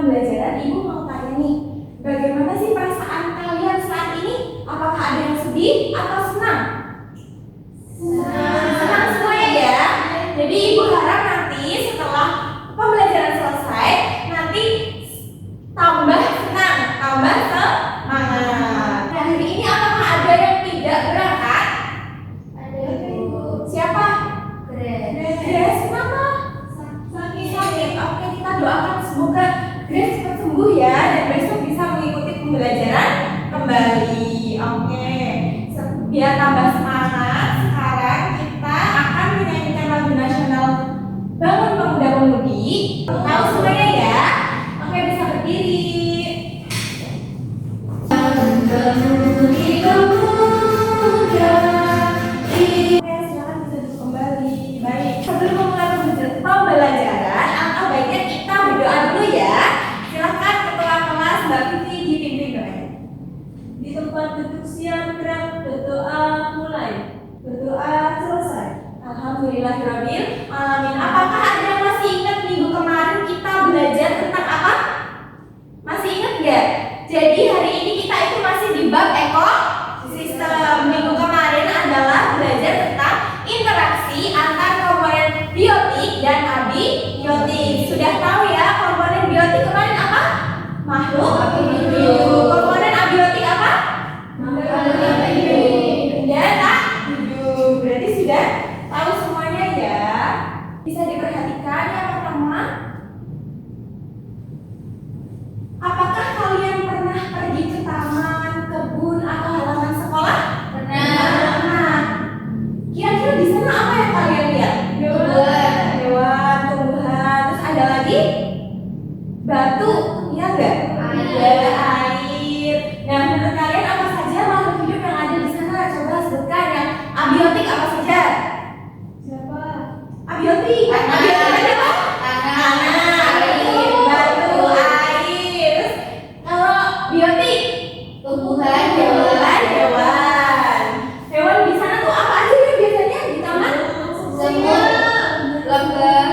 pembelajaran, Ibu mau tanya nih, bagaimana sih perasaan kalian saat ini? Apakah ada yang sedih atau senang? Senang semuanya ya. Jadi Ibu harap nanti setelah pembelajaran selesai, nanti tambah senang, tambah semangat. Nah, hari ini apakah ada yang tidak berangkat? Ada. Siapa? Grace. Kenapa? Sakit. Oke, kita doakan semoga Grace cepat sembuh ya dan besok bisa mengikuti pembelajaran kembali. Oke. Biar tambah semangat, sekarang kita akan menyanyikan lagu nasional Bangun Pemuda-Pemudi. Tahu semuanya ya? Oke, bisa berdiri. Oke, silakan bisa duduk kembali. Baik, sebelum memulai pembelajaran, atau baiknya kita berdoa dulu ya. Silakan ketua kelas Mbak Vivi dipimpin doanya. Di tempat duduk siang gerak, berdoa mulai, berdoa selesai. Alhamdulillahirabbil alamin. Apakah ada yang masih ingat minggu kemarin kita belajar tentang apa? Masih ingat nggak? Jadi hari ini kita itu masih di bab ekosistem. Minggu kemarin adalah belajar tentang interaksi antar komponen biotik dan abiotik. Sudah tahu ya komponen biotik kemarin apa? Makhluk hidup. Komponen abiotik apa? Benda tak hidup. Berarti sudah tahu semuanya ya. Bisa diperhatikan yang pertama. Apakah kalian pernah pergi ke taman, kebun, atau halaman sekolah? Pernah. Kira-kira di sana apa yang kalian lihat? Hewan, tumbuhan, terus ada lagi batu, iya enggak? Ada air. Nah, menurut kalian apa saja makhluk hidup yang ada di sana? Coba sebutkan yang abiotik apa saja? Siapa? Abiotik. Abiotik ada apa? Tanah, air, batu, air. Terus kalau biotik, Tumbuhan, hewan. Hewan di sana tuh apa aja ya biasanya di taman? semut, lebah.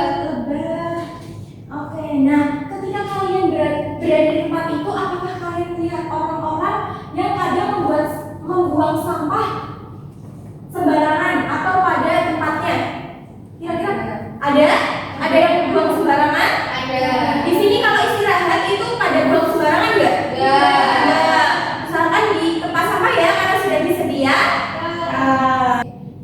Oke, nah ketika kalian berada di tempat itu, apakah kalian melihat orang-orang yang kadang membuang sampah sembarangan atau pada tempatnya? Kira-kira ada? Ada yang membuang sembarangan? Ada. Di sini kalau istirahat itu pada buang sembarangan nggak? Nggak. Misalkan di tempat sampah ya karena sudah disedia.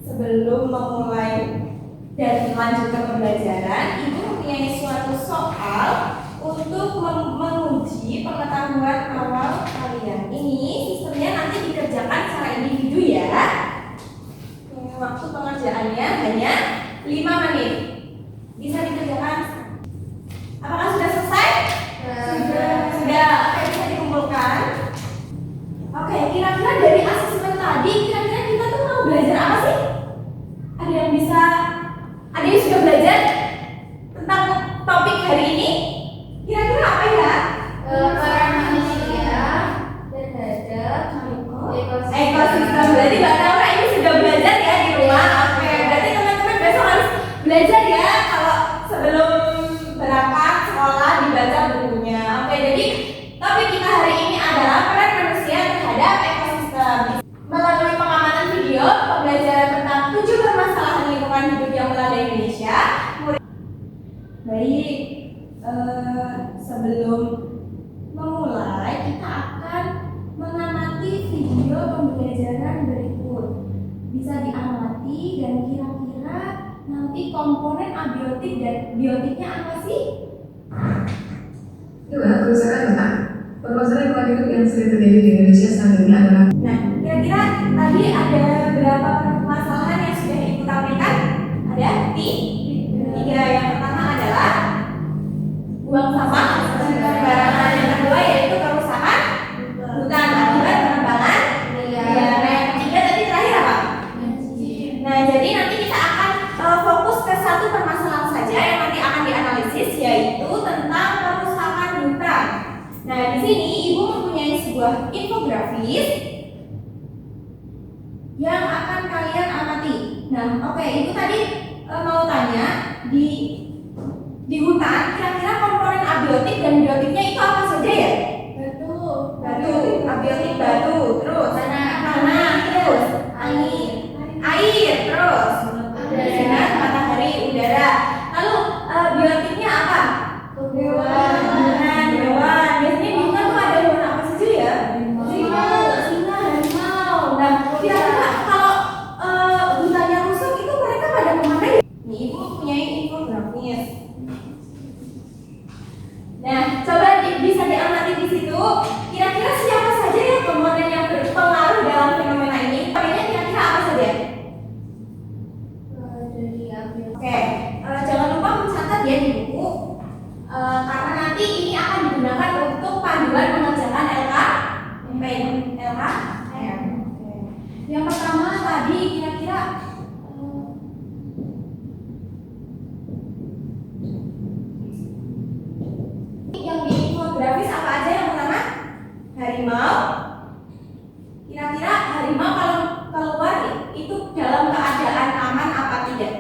Sebelum memulai dan melanjutkan pembelajaran, Ibu mempunyai suatu soal untuk menguji pengetahuan awal kalian. Ini sistemnya nanti dikerjakan secara individu ya. Waktu pengerjaannya hanya 5 menit. Bisa dikerjakan. Apakah sudah selesai? Sudah. Oke, bisa dikumpulkan. Oke, kira-kira dari asesmen tadi, kira-kira kita tuh mau belajar apa sih? Ada yang sudah belajar tentang topik hari ini? Kira-kira apa ya? Peran manusia terhadap Ekosistem. Berarti Mbak Laura ini sudah belajar ya di rumah. Oke, berarti teman-teman besok harus belajar ya kalau sebelum berangkat sekolah dibaca bukunya. Oke, jadi topik kita hari ini adalah peran manusia terhadap ekosistem. Melalui pengamatan video, pembelajaran tentang 7 permasalahan lingkungan hidup yang melanda Indonesia. Baik, sebelum memulai kita akan mengamati video pembelajaran berikut. Bisa diamati dan kira-kira nanti komponen abiotik dan biotiknya apa sih? 2. Kerusakan hutan. Permasalahan lingkungan hidup yang sering terjadi di Indonesia saat ini adalah. Nah, kira-kira tadi ada berapa permasalahan yang sudah Ibu tampilkan? Ada 3. Yang pertama adalah buang sampah sembarangan. Yang kedua yaitu kerusakan hutan akibat penebangan liar. Nah, yang ketiga tadi terakhir apa? Nah, jadi nanti kita akan fokus ke satu permasalahan saja yang nanti akan dianalisis, yaitu tentang kerusakan hutan. Nah, di sini Ibu mempunyai sebuah infografis yang akan kalian amati. Nah, oke, Ibu tadi mau tanya di hutan kira-kira komponen abiotik dan biotiknya itu Nah, coba bisa diamati di situ. Kira-kira siapa saja ya komponen yang berpengaruh dalam fenomena ini? Komponennya kira-kira apa saja? Oke, jangan lupa mencatat ya di buku. Karena nanti ini akan digunakan untuk panduan mengerjakan LKM. Yang pertama tadi kira-kira yang di infografis apa aja yang pertama? Harimau. Kira-kira harimau kalau keluar itu dalam keadaan aman apa tidak?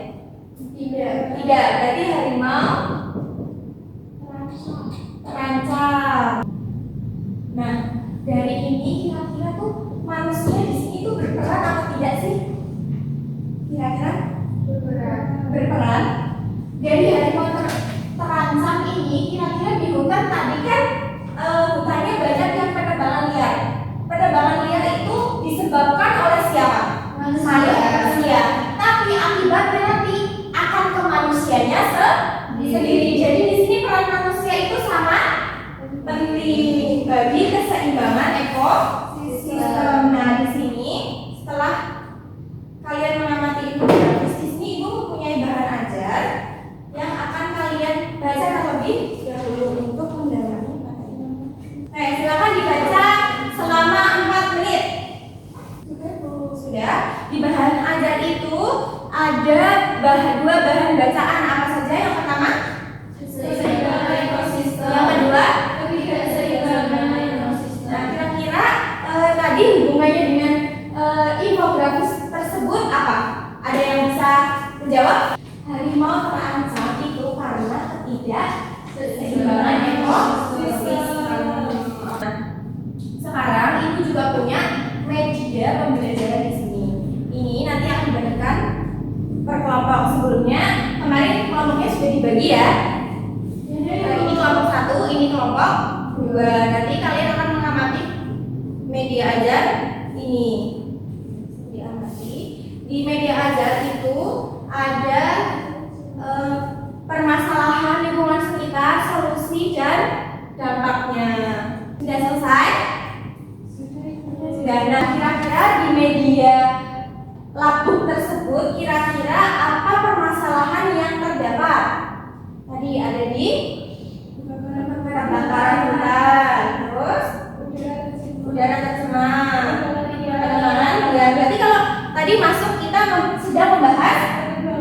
Tidak. Berarti harimau terancam. Nah, dari ini kira-kira tuh manusia di sini tuh berperan atau tidak sih? Kira-kira berperan. Dari harimau terancam ini kira-kira di hutan tadi kan hutannya banyak yang penebangan liar. Penebangan liar itu disebabkan oleh siapa? Manusia. Tapi akibatnya nanti akan ke manusianya sendiri. Jadi di sini peran manusia itu sama penting bagi keseimbangan ekosistem. Nah, di sini setelah kalian mengamati infografis di sini ibu mempunyai bahan ajar yang akan kalian baca terlebih dahulu untuk mendalami materi. Nah, silakan dibaca selama 4 menit. Sudah. Di bahan ajar itu ada dua bahan bacaan apa saja? Yang pertama keseimbangan ekosistem. Yang kedua ketidakseimbangan ekosistem. Nah, kira-kira tadi hubungannya dengan infografis tersebut apa? Ada yang bisa menjawab? Harimau terancam itu karena ketidakseimbangan ekosistem. Sekarang ibu juga punya media pembelajaran di sini. Ini nanti akan dibagikan per kelompok. Sebelumnya kemarin kelompoknya sudah dibagi ya. Ini kelompok 1, ini kelompok 2. Nanti kalian akan mengamati media ajar ini. Diamati. Di media ajar itu ada permasalahan lingkungan sekitar, solusi dan dampaknya. Sudah selesai? Sudah. Nah, kira-kira di media labuk tersebut kira-kira apa permasalahan yang terdapat? Tadi ada di kebakaran hutan, terus udara tercemar, penebangan liar. Berarti kalau tadi masuk kita sedang membahas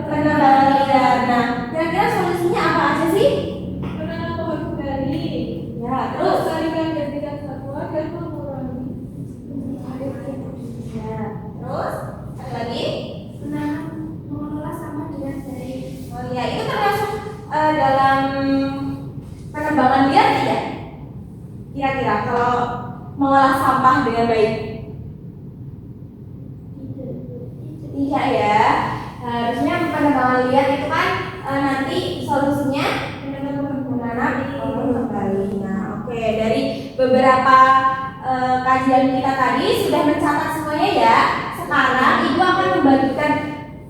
penebangan liar. Nah, kira-kira solusinya apa aja sih? Menanam pohon kembali. Ya, terus Melestarikan habitat satwa dan mengurangi. ya, terus ada lagi? Mengelola sampah dengan baik. Oh iya, itu termasuk dalam penebangan liar tidak? Kira-kira kalau mengolah sampah dengan baik? Tidak ya. Harusnya penebangan liar itu kan nanti solusinya menanam pohon kembali. Nah, oke, dari beberapa kajian kita tadi sudah mencatat semuanya ya. Sekarang ibu akan membagikan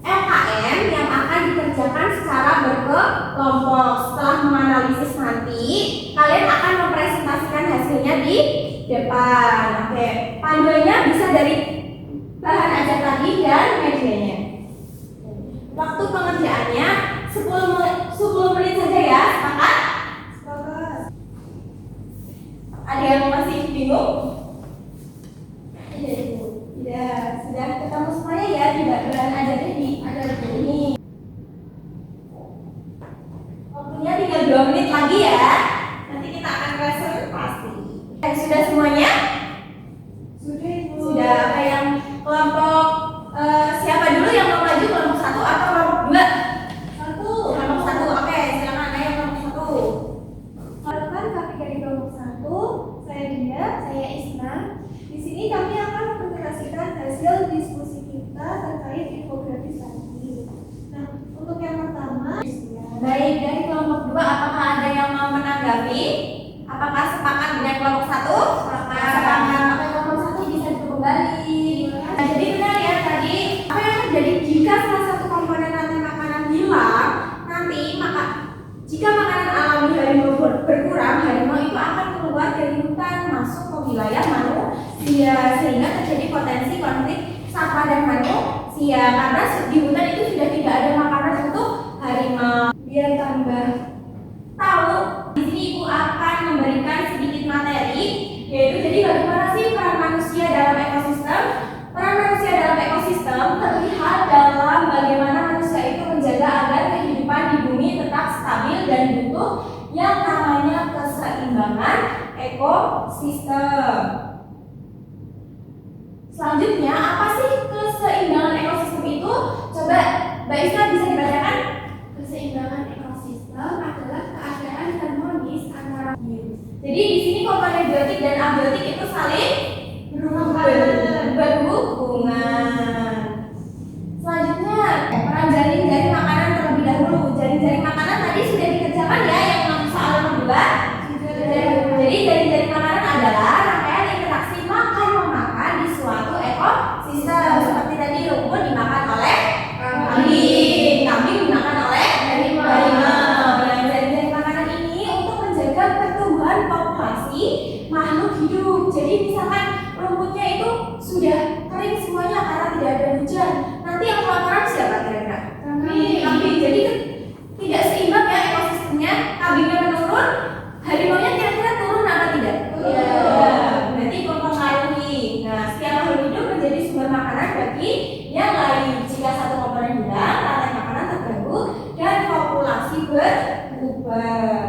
LKM yang akan dikerjakan secara berkelompok. Setelah menganalisis nanti, kalian akan mempresentasikan hasilnya di depan. Oke, panduannya bisa dari bahan ajar tadi dan medianya. Waktu pengerjaannya 10 menit saja ya, sepakat? Ada yang masih bingung? Ya, sudah ketemu semuanya ya di bahan ajarnya di ini. Waktunya tinggal 2 menit lagi ya. Nanti kita akan presentasi. Sudah semuanya? Sudah. Yang kelompok siapa dulu yang mau maju, kelompok 1 atau kelompok 2? Kelompok 1. Oke, silakan ada yang kelompok 1. Harapan kami dari kelompok 1, saya Dinda, saya Isna. Di sini kami akan mempresentasikan hasil diskusi kita terkait infografis tadi. Nah, untuk yang pertama, Baik, dari kelompok 2 apakah ada yang mau menanggapi? Apakah sepakat dengan kelompok 1? Sepakat. Oke, kelompok 1 bisa kembali. Nah, jadi benar ya tadi apa yang terjadi jika salah satu komponen rantai makanan hilang, nanti jika makanan alami harimau berkurang, harimau itu akan keluar dari hutan masuk ke wilayah manusia sehingga terjadi potensi konflik satwa dan manusia karena di hutan itu sudah tidak ada makanan untuk harimau. Biar tambah tahu, di sini Ibu akan memberikan sedikit materi, yaitu jadi bagaimana sih peran manusia dalam ekosistem. Peran manusia dalam ekosistem terlihat dalam bagaimana manusia itu menjaga agar kehidupan di bumi tetap stabil dan butuh yang namanya keseimbangan ekosistem. Selanjutnya, apa sih keseimbangan ekosistem itu? Coba Mbak Isna bisa dibacakan. Keseimbangan ekosistem adalah keadaan harmonis antara. Jadi di sini komponen biotik dan abiotik itu saling berhubungan. Selanjutnya, peran jaring-jaring makanan terlebih dahulu. Jaring-jaring makanan tadi sudah dikerjakan ya, yang soal nomor 2. Jadi jaring-jaring makanan adalah rangkaian interaksi makan-memakan di suatu ekosistem. Seperti tadi rumput dimakan oleh kambing dimakan oleh harimau. Nah, jaring-jaring makanan ini untuk menjaga pertumbuhan populasi makhluk hidup. Jadi misalkan rumputnya itu sudah kering semuanya karena tidak ada hujan, nanti yang kelaparan siapa kira-kira? Kambing. Jadi tidak seimbang ya ekosistemnya. Kambingnya menurun, harimaunya kira-kira turun apa tidak? Berarti mempengaruhi. Nah, setiap makhluk hidup menjadi sumber makanan bagi yang lain. Jika satu komponen hilang, rantai makanan terganggu dan populasi berubah.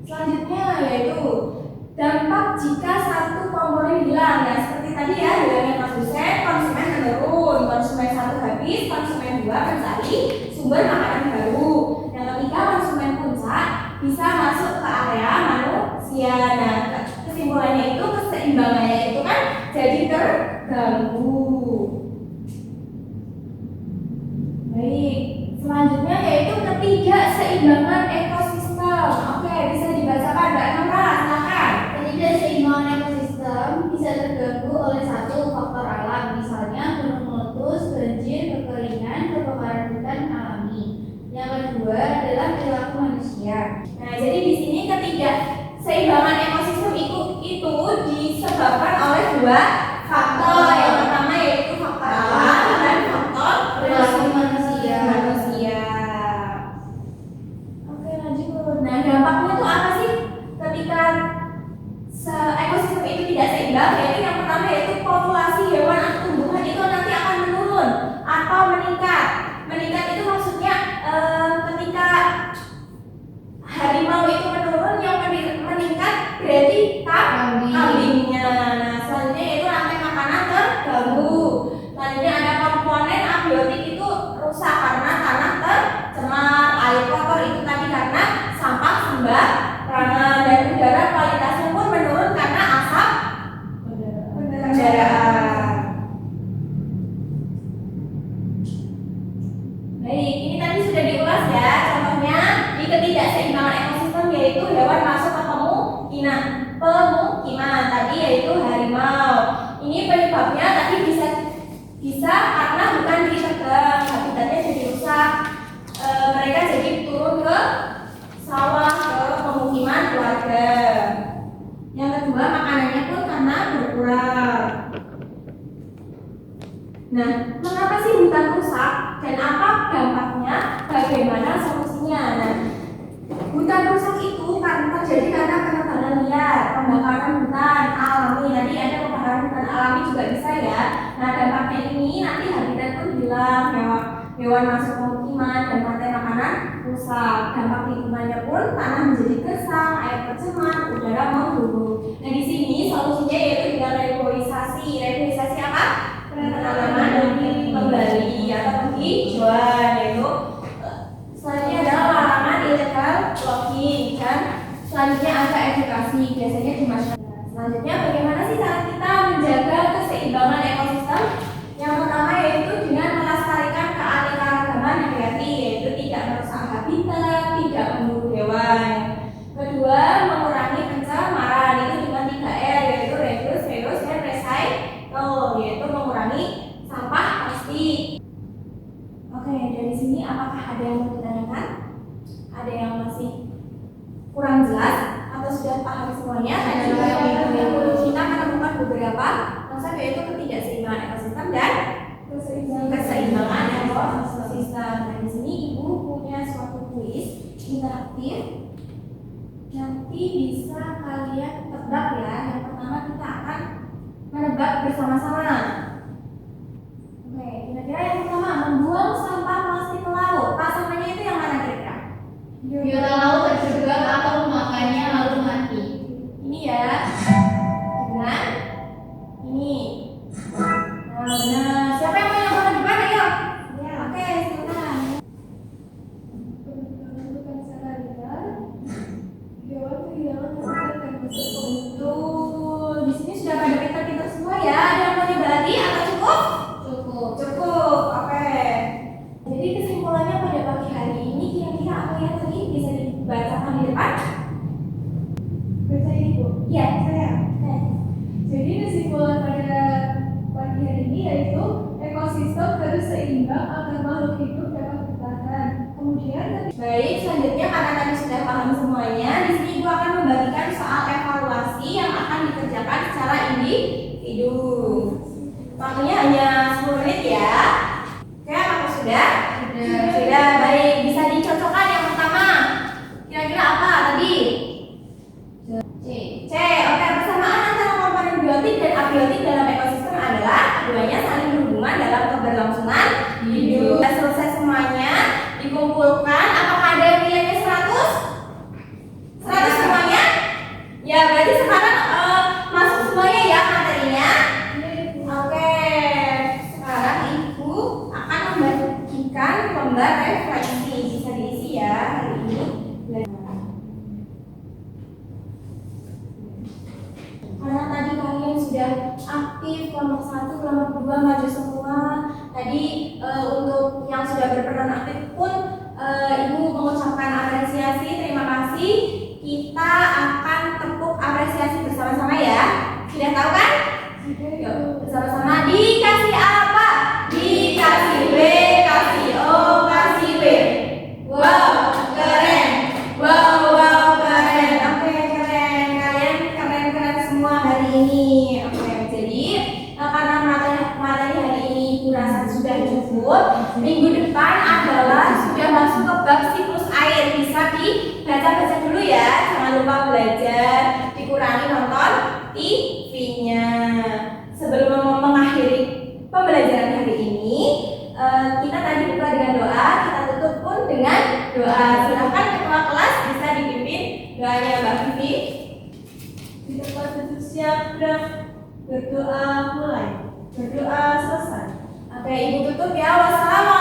Selanjutnya yaitu dampak jika satu komponen hilang. Nah, seperti tadi ya, hilangnya produsen, konsumen menurun, konsumen 1 habis, konsumen 2 mencari sumber makanan baru. Yang ketiga, konsumen puncak bisa masuk ke area manusia. Nah, kesimpulannya itu keseimbangannya itu kan jadi terganggu. Baik, selanjutnya yaitu ketidakseimbangan ekosistem. Oke, bisa dibacakan Mbak Nora, silakan. Ketidakseimbangan ekosistem bisa terganggu oleh satu faktor alam, misalnya gunung meletus, banjir, kekeringan, kebakaran hutan alami. Yang kedua adalah perilaku manusia. Nah, jadi di sini ketidakseimbangan ekosistem itu disebabkan oleh 2 faktor. Yang pertama yaitu faktor alam dan faktor Perilaku manusia. Oke, lanjut. Nah, dampaknya itu apa sih ketika ekosistem itu tidak seimbang? Yaitu yang pertama yaitu populasi hewan atau tumbuhan itu nanti akan menurun atau meningkat. Meningkat itu maksudnya ketika harimau itu menurun, yang meningkat berarti kambingnya. Nah, selanjutnya yaitu rantai makanan terganggu. Selanjutnya ada komponen abiotik itu rusak karena tanah tercemar, air kotor itu tadi karena sampah sembarangan, dan udara kualitasnya pun menurun karena asap kendaraan. Baik, ini tadi sudah diulas ya. Contohnya di ketidakseimbangan ekosistem yaitu hewan masuk ke pemukiman tadi yaitu harimau. Ini penyebabnya tadi bisa karena bukan ditegang, habitatnya jadi rusak. Mereka jadi turun ke sawah, ke pemukiman warga. Yang kedua, makanannya pun karena berkurang. Nah, mengapa sih hutan rusak dan apa dampaknya? Bagaimana solusinya? Nah, hutan rusak itu terjadi karena penebangan liar, pembakaran hutan alami. Nanti ada pembakaran hutan alami juga bisa ya. Nah, dampaknya ini nanti habitat pun hilang, hewan masuk pemukiman dan rantai makanan rusak. Dampak lingkungannya pun tanah menjadi gersang, air tercemar, udara memburuk. Nah, di sini solusinya yaitu dengan reboisasi. Reboisasi apa? Penanaman kembali atau penghijauan, yaitu selanjutnya adalah larangan illegal logging, dan selanjutnya ada edukasi biasanya di masyarakat. Selanjutnya bagaimana sih cara kita menjaga keseimbangan ekosistem? Yang pertama yaitu dengan melestarikan keanekaragaman hayati, yaitu tidak merusak habitat, tidak memburu hewan. Kedua, mengurangi pencemaran, itu dengan 3R, yaitu reduce, dan recycle, yaitu mengurangi sampah plastik. Oke, dari sini apakah ada yang mau ditanyakan? Ada yang masih kurang jelas atau sudah paham semuanya? Tadi kita akan menemukan beberapa konsep yaitu ketidakseimbangan ekosistem dan keseimbangan ekosistem. Nah, di sini Ibu punya suatu kuis interaktif. Nanti bisa kalian tebak ya. Yang pertama kita akan menebak bersama-sama. Oke, kira-kira yang pertama membuang sampah plastik ke laut. Pasangannya itu yang mana kira-kira? Biota laut terjebak atau memakannya lalu mati. Ini ya. Dengan ini. Nah, benar. Siapa yang mau yang paling depan? Ayo. Ya. Oke, silakan. Bentukan skala Richter, hewan kehilangan habitat dan bersih. Betul. Di sini sudah pada pintar-pintar semua ya. Ada yang mau nyoba lagi atau cukup? Cukup. Cukup. Oke. Jadi kesimpulannya pada pagi hari ini kira-kira apa yang tadi bisa dibacakan di depan? Baca ini Bu. Iya. Saya. Oke. Jadi kesimpulan pada pagi hari ini yaitu ekosistem harus seimbang agar makhluk hidup dapat bertahan. Kemudian Baik, selanjutnya karena tadi sudah paham semuanya, di sini Ibu akan membagikan soal evaluasi yang akan dikerjakan secara individu. Waktunya hanya 10 menit ya. Oke, apakah sudah? Sudah, baik. Bisa dicocokkan yang pertama. Kira-kira apa tadi? C. Oke, persamaan antara komponen biotik dan abiotik dalam ekosistem adalah keduanya saling berhubungan dalam keberlangsungan hidup. Sudah selesai semuanya, dikumpulkan. Apakah ada yang nilainya 100? 100 semuanya? Ya, berarti sekarang masuk semuanya ya materinya. Oke, sekarang Ibu akan membagikan lembar refleksi. Bisa diisi ya hari ini. Karena tadi kalian sudah aktif kelompok 1, kelompok 2 maju semua. Tadi untuk yang sudah berperan aktif pun Ibu mengucapkan apresiasi, terima kasih. Kita akan tepuk apresiasi bersama-sama ya. Sudah tahu kan? Yuk, bersama-sama. Dikasih apa? Dikasih B, kasih O, kasih B. Wow, keren. Wow, keren. Oke, keren. Kalian keren-keren semua hari ini. Oke, jadi karena materi hari ini kurasa sudah cukup, minggu depan adalah sudah masuk ke bab siklus air. Bisa dibaca-baca dulu ya. Jangan lupa belajar, dikurangi nonton TV-nya. Sebelum mengakhiri pembelajaran hari ini, kita tadi buka dengan doa, kita tutup pun dengan doa. Silakan ketua kelas bisa dipimpin doanya Mbak Vivi. Di tempat duduk siap dan berdoa mulai. Berdoa selesai. Oke, Ibu tutup ya. Wassalamualaikum.